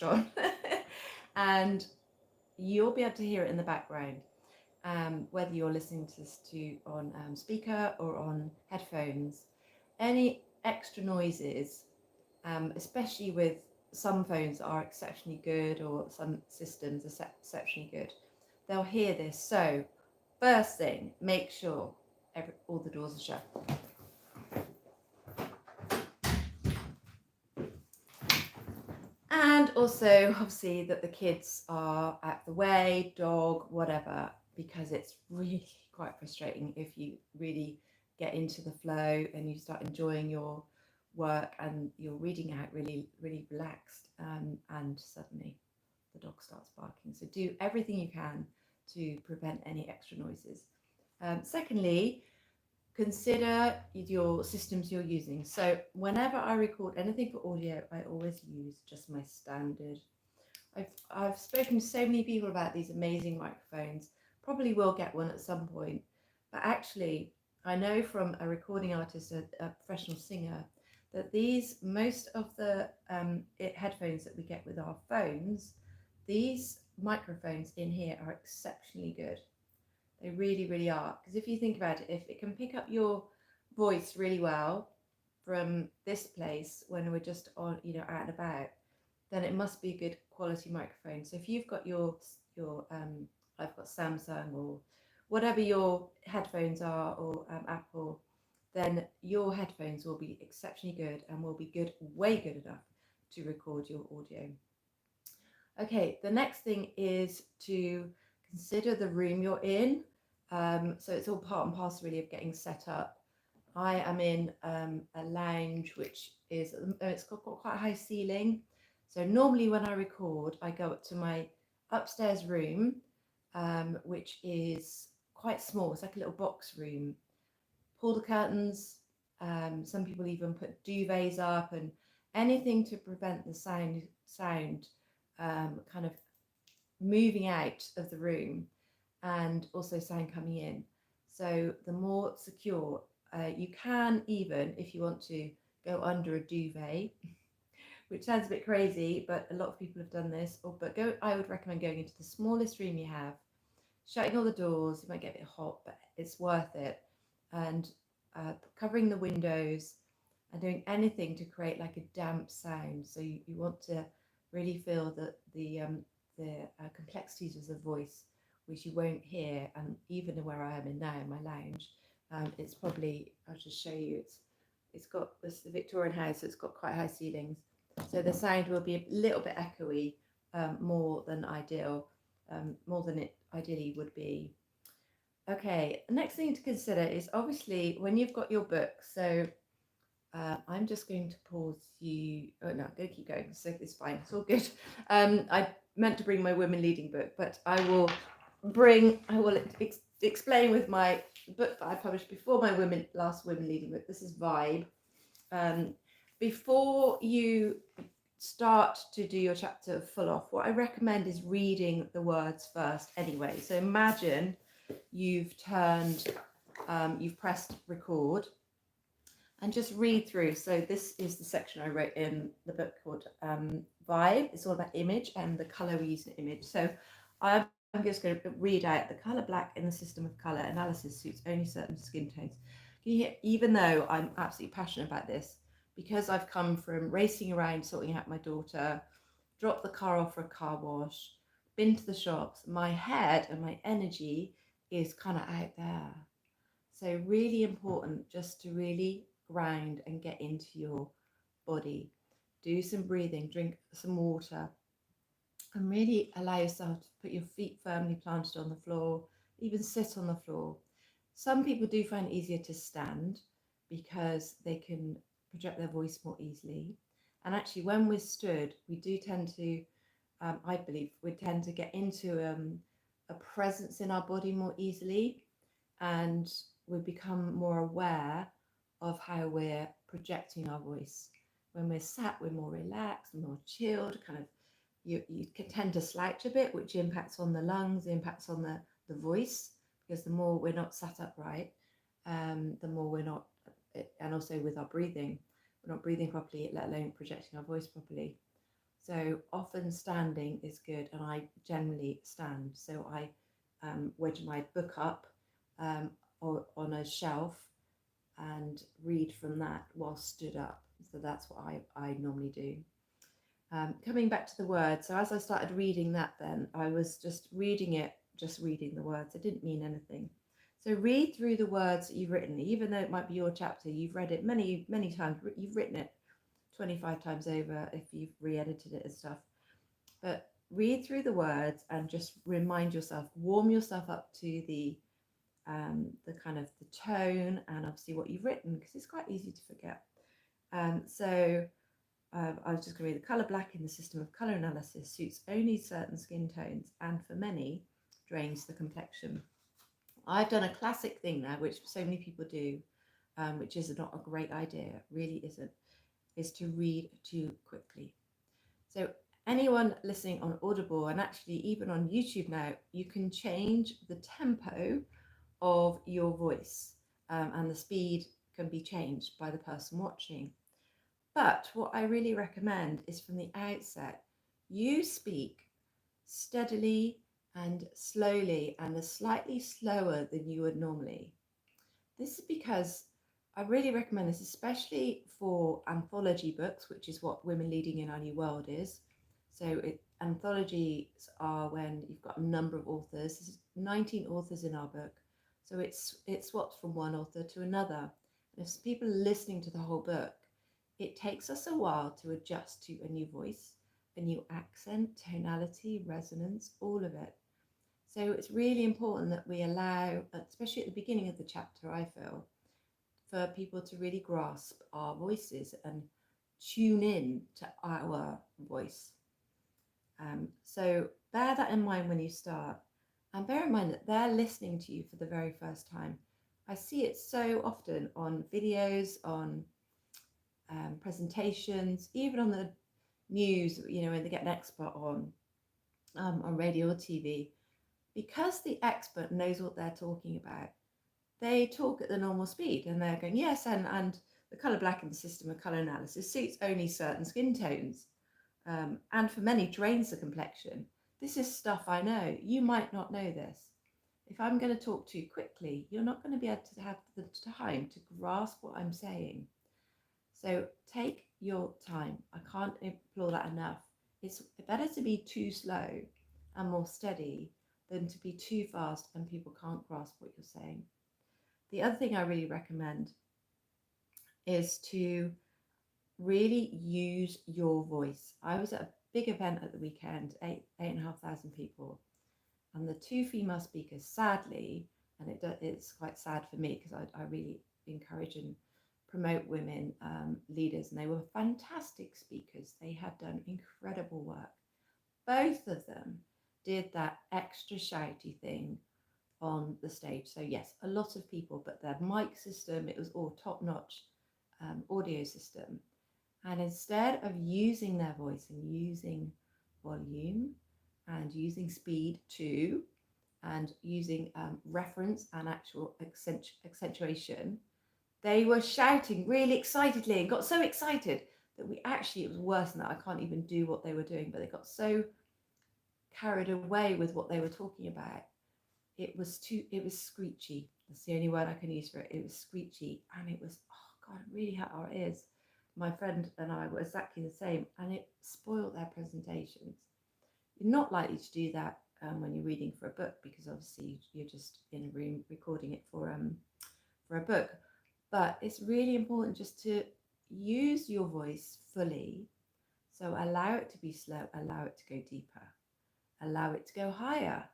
on. And you'll be able to hear it in the background, whether you're listening to this on speaker or on headphones. Any extra noises, especially with some phones that are exceptionally good or some systems are exceptionally good, they'll hear this. So first thing, make sure all the doors are shut. And also, obviously, that the kids are out of the way, dog, whatever, because it's really quite frustrating if you really get into the flow and you start enjoying your work and you're reading out really, really relaxed, and suddenly the dog starts barking. So do everything you can to prevent any extra noises. Secondly, consider your systems you're using. So whenever I record anything for audio, I always use just my standard. I've spoken to so many people about these amazing microphones. Probably will get one at some point, but actually, I know from a recording artist, a professional singer, that most of the headphones that we get with our phones, these microphones in here are exceptionally good. They really, really are. Because if you think about it, if it can pick up your voice really well from this place when we're just on, out and about, then it must be a good quality microphone. So if you've got your I've got Samsung or whatever your headphones are, or Apple, then your headphones will be exceptionally good and will be good, way good enough to record your audio. Okay, the next thing is to consider the room you're in. So it's all part and parcel really of getting set up. I am in a lounge, which is, it's got quite a high ceiling. So normally when I record, I go up to my upstairs room, which is quite small. It's like a little box room. Pull the curtains. Some people even put duvets up and anything to prevent the sound kind of moving out of the room, and also sound coming in. So the more secure, you can even, if you want to, go under a duvet, which sounds a bit crazy, but a lot of people have done this. I would recommend going into the smallest room you have, shutting all the doors. You might get a bit hot, but it's worth it. And covering the windows and doing anything to create like a damp sound. So you want to really feel the complexities of the voice, which you won't hear. And even where I am in now, in my lounge, it's probably, I'll just show you, it's the Victorian house, so it's got quite high ceilings. So the sound will be a little bit echoey, more than ideal, more than it ideally would be. Okay, the next thing to consider is obviously when you've got your book. So I'm just going to pause you. Oh no, I'm going to keep going. So it's fine. It's all good. I meant to bring my women leading book, but I will explain with my book that I published before my last women leading book. This is Vibe. Before you start to do your chapter full off, what I recommend is reading the words first anyway. So imagine you've pressed record and just read through. So this is the section I wrote in the book called Vibe. It's all about image and the color we use in image. So I'm just going to read out: the color black in the system of color analysis suits only certain skin tones. Can you hear, even though I'm absolutely passionate about this, because I've come from racing around sorting out my daughter, dropped the car off for a car wash, been to the shops, my head and my energy is kind of out there. So really important just to really ground and get into your body. Do some breathing, drink some water, and really allow yourself to put your feet firmly planted on the floor, even sit on the floor. Some people do find it easier to stand because they can project their voice more easily. And actually, when we're stood, we do tend to, I believe, we tend to get into a presence in our body more easily, and we become more aware of how we're projecting our voice. When we're sat, we're more relaxed, more chilled, kind of you can tend to slouch a bit, which impacts on the lungs, impacts on the voice, because the more we're not sat upright, the more we're not, and also with our breathing, we're not breathing properly, let alone projecting our voice properly. So often standing is good, and I generally stand. So I wedge my book up um, or on a shelf and read from that while stood up. So that's what I normally do. Coming back to the word, so as I started reading that, then I was just reading it, just reading the words. I didn't mean anything. So read through the words that you've written, even though it might be your chapter, you've read it many, many times, you've written it 25 times over if you've re-edited it and stuff. But read through the words and just remind yourself, warm yourself up to the kind of the tone and obviously what you've written, because it's quite easy to forget. So I was just going to read: the colour black in the system of colour analysis suits only certain skin tones and for many drains the complexion. I've done a classic thing now, which so many people do, which is not a great idea, really isn't, is to read too quickly. So anyone listening on Audible, and actually even on YouTube now, you can change the tempo of your voice, and the speed can be changed by the person watching. But what I really recommend is from the outset, you speak steadily and slowly and slightly slower than you would normally. This is because I really recommend this, especially for anthology books, which is what Women Leading in Our New World is. So anthologies are when you've got a number of authors. There's 19 authors in our book. So it swaps from one author to another. And if people are listening to the whole book, it takes us a while to adjust to a new voice, a new accent, tonality, resonance, all of it. So it's really important that we allow, especially at the beginning of the chapter, I feel, for people to really grasp our voices and tune in to our voice. So bear that in mind when you start, and bear in mind that they're listening to you for the very first time. I see it so often on videos, on presentations, even on the news, when they get an expert on radio or TV, because the expert knows what they're talking about. They talk at the normal speed and they're going, yes, and the colour black in the system of colour analysis suits only certain skin tones, and for many drains the complexion. This is stuff I know. You might not know this. If I'm going to talk too quickly, you're not going to be able to have the time to grasp what I'm saying. So take your time. I can't implore that enough. It's better to be too slow and more steady than to be too fast and people can't grasp what you're saying. The other thing I really recommend is to really use your voice. I was at a big event at the weekend, 8,500 people, and the two female speakers, sadly, and it's quite sad for me because I really encourage and promote women leaders, and they were fantastic speakers. They had done incredible work. Both of them did that extra shouty thing on the stage. So yes, a lot of people, but their mic system, it was all top-notch audio system. And instead of using their voice and using volume and using speed too, and using reference and actual accentuation, they were shouting really excitedly and got so excited that it was worse than that. I can't even do what they were doing, but they got so carried away with what they were talking about. It was screechy. That's the only word I can use for it. It was screechy, and it was, oh God, it really hurt our ears. My friend and I were exactly the same, and it spoiled their presentations. You're not likely to do that when you're reading for a book, because obviously you're just in a room recording it for a book. But it's really important just to use your voice fully. So allow it to be slow, allow it to go deeper, allow it to go higher.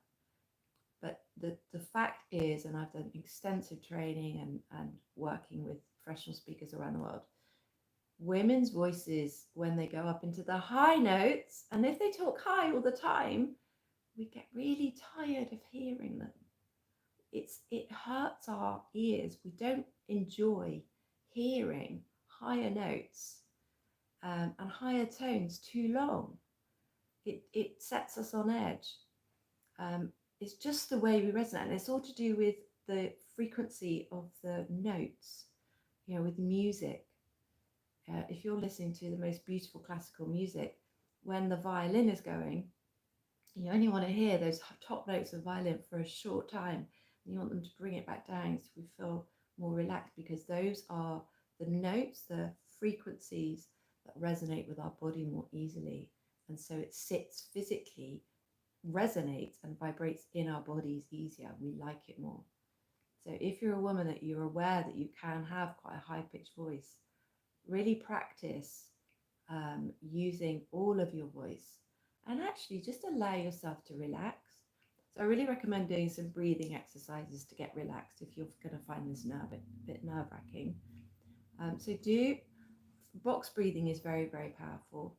But the fact is, and I've done extensive training and working with professional speakers around the world, women's voices, when they go up into the high notes, and if they talk high all the time, we get really tired of hearing them. It hurts our ears. We don't enjoy hearing higher notes and higher tones too long. It sets us on edge. It's just the way we resonate, and it's all to do with the frequency of the notes, with music. If you're listening to the most beautiful classical music, when the violin is going, you only want to hear those top notes of violin for a short time. And you want them to bring it back down so we feel more relaxed, because those are the notes, the frequencies that resonate with our body more easily. And so it sits physically, resonates and vibrates in our bodies easier. We like it more. So if you're a woman that you're aware that you can have quite a high-pitched voice, really practice using all of your voice, and actually just allow yourself to relax. So I really recommend doing some breathing exercises to get relaxed if you're going to find this a bit nerve-wracking. So do box breathing is very, very powerful,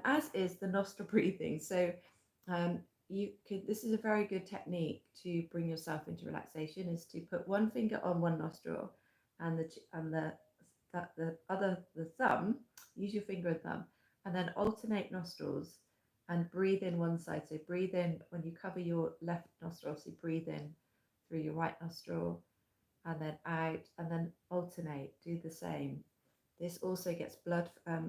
as is the nostril breathing. So this is a very good technique to bring yourself into relaxation, is to put one finger on one nostril and the thumb, use your finger and thumb, and then alternate nostrils and breathe in one side. So breathe in when you cover your left nostril, so breathe in through your right nostril and then out, and then alternate, do the same. This also gets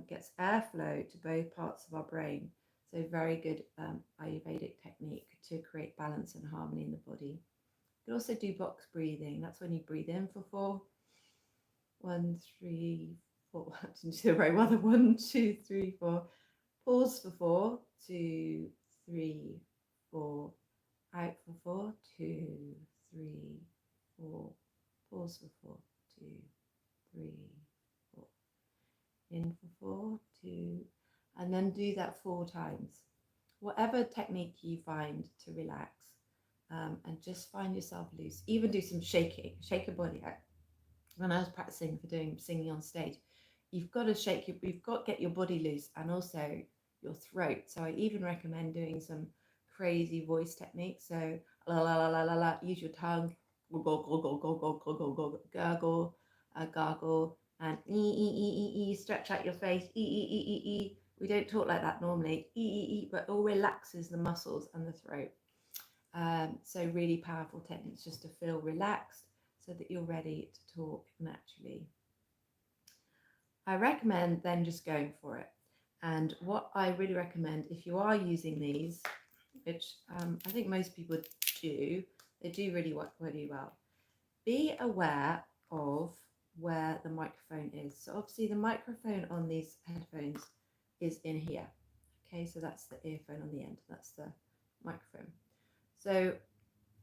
gets airflow to both parts of our brain. So very good Ayurvedic technique to create balance and harmony in the body. You can also do box breathing. That's when you breathe in for 4, 1, 3, 4. I didn't do the right one. 1, 2, 3, 4. Pause for 4, 2, 3, 4. Out for 4, 2, 3, 4. Pause for 4, 2, 3, 4. In for 4, 2, and then do that 4 times. Whatever technique you find to relax, and just find yourself loose. Even do some shaking, shake your body out. When I was practicing for doing singing on stage, you've got to get your body loose, and also your throat. So I even recommend doing some crazy voice techniques. So la la la la la la, use your tongue, gargle, gargle, and stretch out your face, We don't talk like that normally, but it all relaxes the muscles and the throat. So really powerful techniques just to feel relaxed so that you're ready to talk naturally. I recommend then just going for it. And what I really recommend, if you are using these, which I think most people do, they do really work really well. Be aware of where the microphone is. So obviously the microphone on these headphones is in here. Okay, so that's the earphone on the end. That's the microphone. So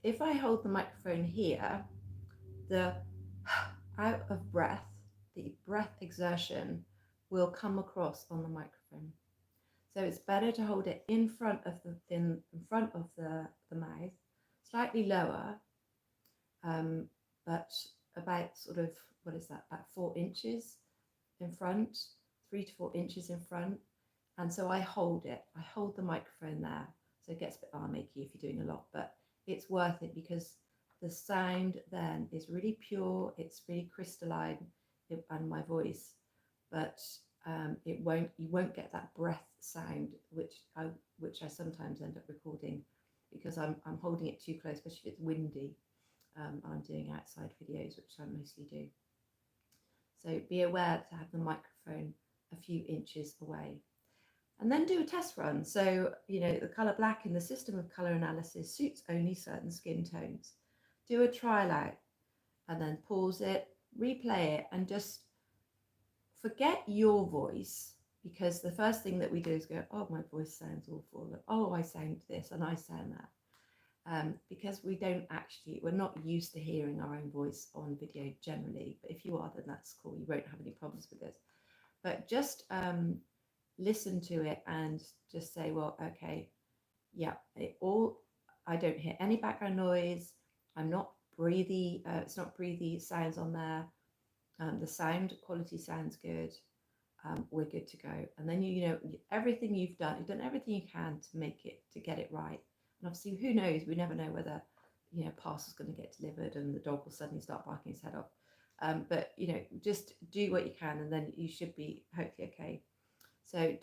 if I hold the microphone here, the out of breath, the breath exertion will come across on the microphone. So it's better to hold it in front of the mouth, slightly lower, but about sort of, what is that, about 4 inches in front, 3 to 4 inches in front. And so I hold the microphone there. So it gets a bit arm achy if you're doing a lot, but it's worth it because the sound then is really pure, it's really crystalline, and my voice, but you won't get that breath sound, which I sometimes end up recording because I'm holding it too close, especially if it's windy. I'm doing outside videos, which I mostly do. So be aware to have the microphone a few inches away. And then do a test run. So, the colour black in the system of colour analysis suits only certain skin tones. Do a trial out and then pause it, replay it, and just forget your voice, because the first thing that we do is go, oh, my voice sounds awful. Oh, I sound this and I sound that. Because we're not used to hearing our own voice on video generally. But if you are, then that's cool. You won't have any problems with this. But just listen to it and just say, well, okay, yeah, I don't hear any background noise. I'm not breathy. It's not breathy sounds on there. The sound quality sounds good. We're good to go. And then everything you've done everything you can to get it right. And obviously, who knows? We never know whether parcel's going to get delivered and the dog will suddenly start barking his head off. But just do what you can, and then you should be hopefully okay. So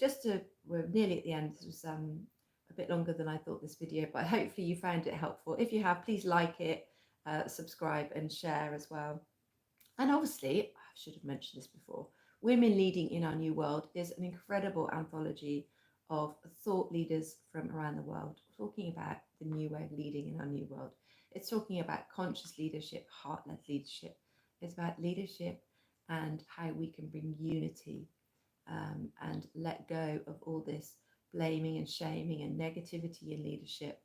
we're nearly at the end. This was a bit longer than I thought, this video, but hopefully you found it helpful. If you have, please like it, subscribe and share as well. And obviously, I should have mentioned this before, Women Leading in Our New World is an incredible anthology of thought leaders from around the world, talking about the new way of leading in our new world. It's talking about conscious leadership, heart-led leadership. It's about leadership and how we can bring unity, and let go of all this blaming and shaming and negativity in leadership,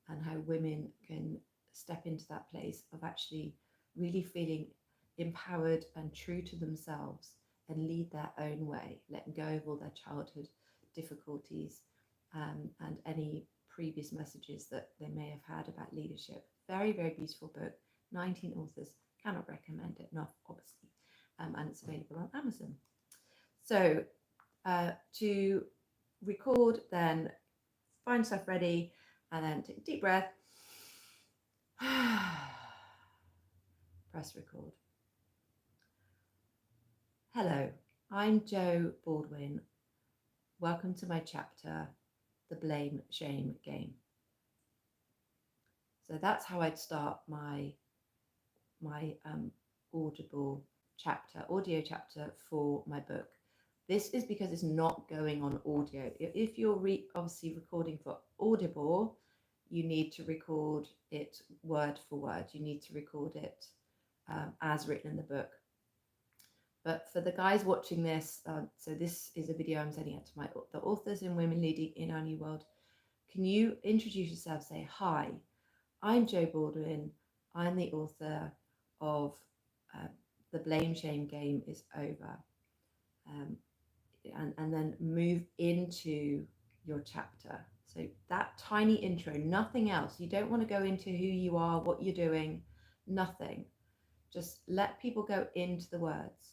and how women can step into that place of actually really feeling empowered and true to themselves and lead their own way, letting go of all their childhood difficulties, and any previous messages that they may have had about leadership. Very, very beautiful book, 19 authors, cannot recommend it enough, obviously, and it's available on Amazon. So to record, then find yourself ready, and then take a deep breath. Press record. Hello, I'm Jo Baldwin. Welcome to my chapter, The Blame Shame Game. So that's how I'd start my audio chapter for my book. This is because it's not going on audio. If you're obviously recording for Audible, you need to record it word for word. You need to record it as written in the book. But for the guys watching this, so this is a video I'm sending out to the authors and women leading in our new world. Can you introduce yourself? Say, hi, I'm Jo Baldwin. I'm the author of The Blame Shame Game is Over. And then move into your chapter. So that tiny intro, nothing else. You don't want to go into who you are, what you're doing, nothing. Just let people go into the words.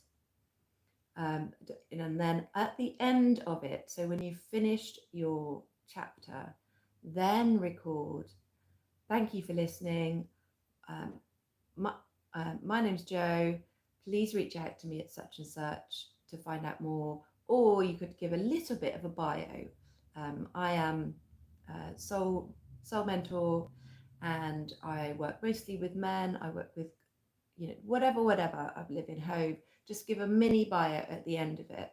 And then at the end of it, so when you've finished your chapter, then record. Thank you for listening. My name's Jo. Please reach out to me at such and such to find out more. Or you could give a little bit of a bio. I am a soul mentor, and I work mostly with men. I work with, whatever. I live in Hove. Just give a mini bio at the end of it.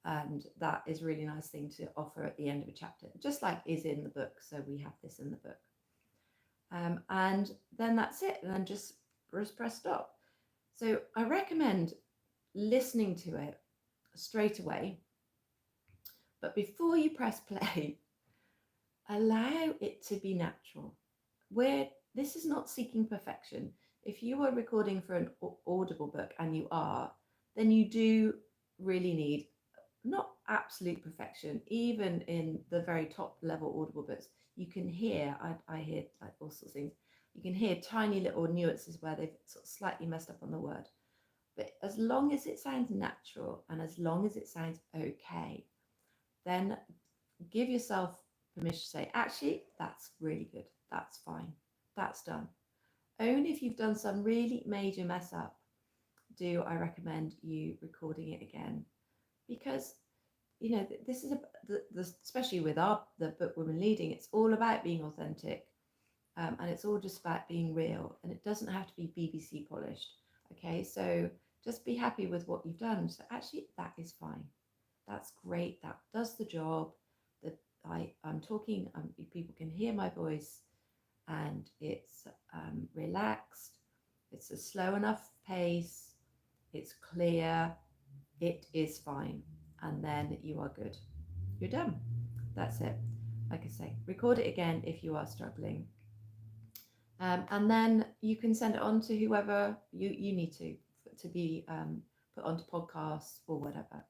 And that is a really nice thing to offer at the end of a chapter, just like is in the book. So we have this in the book. And then that's it. And then just press stop. So I recommend listening to it straight away. But before you press play, allow it to be natural. This is not seeking perfection. If you are recording for an Audible book, and you are, then you do really need not absolute perfection. Even in the very top level Audible books, you can hear, I hear like all sorts of things. You can hear tiny little nuances where they've sort of slightly messed up on the word. But as long as it sounds natural and as long as it sounds okay, then give yourself permission to say, actually, that's really good. That's fine. That's done. Only if you've done some really major mess up do I recommend you recording it again. Because, this is especially with the book Women Leading, it's all about being authentic. And it's all just about being real. And it doesn't have to be BBC polished. Okay, so just be happy with what you've done. So actually, that is fine. That's great. That does the job. That I'm talking, people can hear my voice, and it's relaxed. It's a slow enough pace. It's clear. It is fine. And then you are good. You're done. That's it. Like I say, record it again if you are struggling. And then you can send it on to whoever you need to be put onto podcasts or whatever.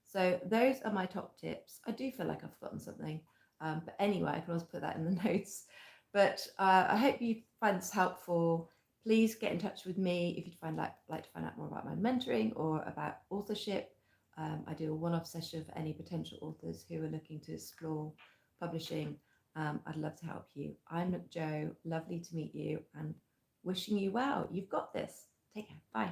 So those are my top tips. I do feel like I've forgotten something, but anyway, I can always put that in the notes. But I hope you find this helpful. Please get in touch with me if you'd like to find out more about my mentoring or about authorship. I do a one-off session for any potential authors who are looking to explore publishing. I'd love to help you. I'm Jo. Lovely to meet you, and wishing you well. You've got this. Take care. Bye.